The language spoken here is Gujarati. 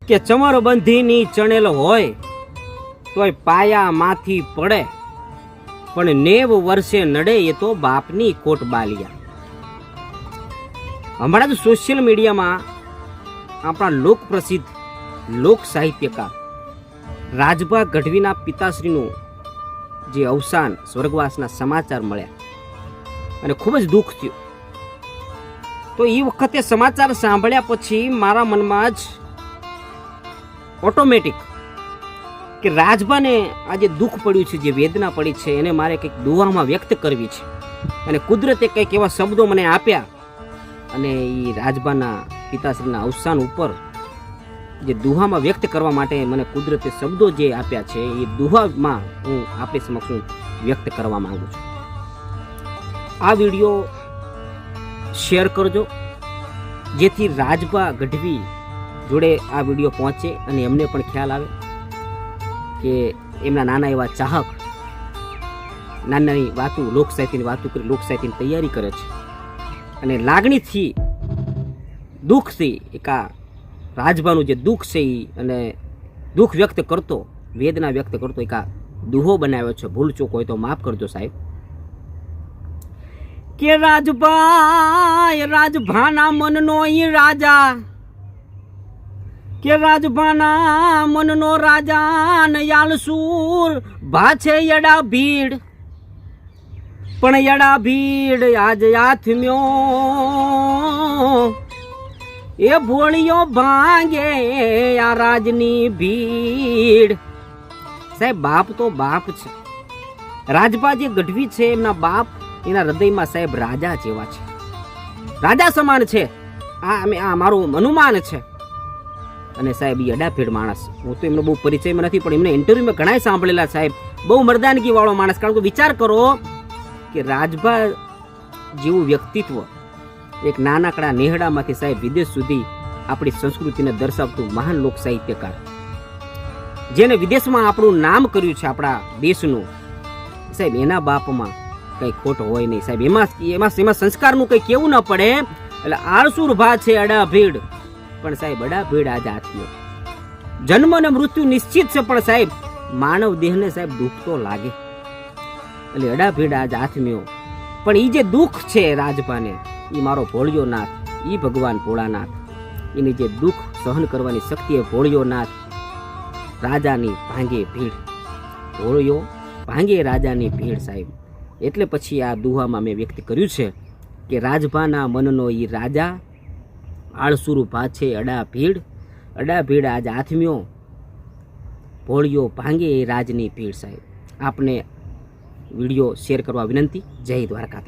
કે ચમરબંધીની ચણેલ હોય તોય પાયામાંથી પડે, પણ 90 વર્ષે નડે એ તો બાપની કોટ બાલિયા. હમણાં જ સોશિયલ મીડિયામાં આપણા લોક પ્રસિદ્ધ લોક સાહિત્યકાર રાજભા ગઢવીના પિતાશ્રીનું જે અવસાન સ્વર્ગવાસના સમાચાર મળ્યા અને ખૂબ જ દુઃખ થયું. તો એ વખતે સમાચાર સાંભળ્યા પછી મારા મનમાં જ ઓટોમેટિક કે રાજભાને આ જે દુઃખ પડ્યું છે, જે વેદના પડી છે, એને મારે કંઈક દુઆમાં વ્યક્ત કરવી છે. અને કુદરતે કંઈક એવા શબ્દો મને આપ્યા અને એ રાજભાના પિતાશ્રીના અવસાન ઉપર જે દુહામાં વ્યક્ત કરવા માટે મને કુદરતે શબ્દો જે આપ્યા છે એ દુહામાં હું આપણી સમક્ષ વ્યક્ત કરવા માંગુ છું. આ વિડીયો શેર કરજો, જેથી રાજભા ગઢવી જોડે આ વિડીયો પહોંચે અને એમને પણ ખ્યાલ આવે કે એમના નાના એવા ચાહક નાની નાની વાતો, લોક સાહિત્યની વાતો કરી લોક સાહિત્યની તૈયારી કરે છે અને લાગણીથી, દુઃખથી એક આ રાજભાનું જે દુઃખ છે અને દુઃખ વ્યક્ત કરતો, વેદના વ્યક્ત કરતો એક આ દુહો બનાવ્યો છે. ભૂલ ચૂક હોય તો માફ કરજો સાહેબ. કે રાજભાના મનનો ઈ રાજા, કે રાજભાના મનનો રાજા ને યાલસુર ભાછે યડા ભીડ, પણ યડા ભીડ આજ આથમ્યો એ ભોળિયો ભાંગે આ રાજની ભીડ. સાહેબ બાપ તો બાપ છે. રાજભા જે ગઢવી છે એમના બાપ એના હૃદયમાં સાહેબ રાજા જેવા છે, રાજા સમાન છે. આ મારું અનુમાન છે. અને સાહેબ એ અડાફેડ માણસ, હું તો એમનો બહુ પરિચયમાં નથી પણ એમને ઇન્ટરવ્યુમાં ઘણા સાંભળેલા સાહેબ. બહુ મર્દાનગી વાળો માણસ. કારણ કે વિચાર કરો કે રાજભા જેવું વ્યક્તિત્વ એક નાનકડા નેહડામાંથી સાહેબ વિદેશ સુધી આપણી સંસ્કૃતિને દર્શાવતું મહાન લોક સાહિત્યકાર, જેને વિદેશમાં આપણું નામ કર્યું છે આપણા દેશનું, સાહેબ એના બાપમાં કઈ ખોટ હોય નહીં સાહેબ. એમાં સંસ્કારનું કઈ કેવું ન પડે. એટલે આળસુર ભા છે અડા ભીડ, પણ સાહેબ અડા ભીડ આજ આથમ્યો. જન્મ અને મૃત્યુ નિશ્ચિત છે, પણ સાહેબ માનવ દેહને સાહેબ દુઃખ તો લાગે. એટલે અડા ભીડ આજ આથમ્યો. પણ એ જે દુઃખ છે રાજભાને, એ મારો ભોળિયો નાથ, એ ભગવાન ભોળાનાથ, એની જે દુઃખ સહન કરવાની શક્તિ એ ભોળિયો નાથ રાજાની ભાંગે ભીડ, ભોળિયો ભાંગે રાજાની ભીડ સાહેબ. એટલે પછી આ દુહામાં મેં વ્યક્ત કર્યું છે કે રાજભાના મનનો ઈ રાજા, આળસુરુ પાછે અડા ભીડ આજ આથમ્યો, ભોળિયો ભાંગે એ રાજની ભીડ સાહેબ. આપને વિડીયો શેર કરવા વિનંતી. જય દ્વારકા.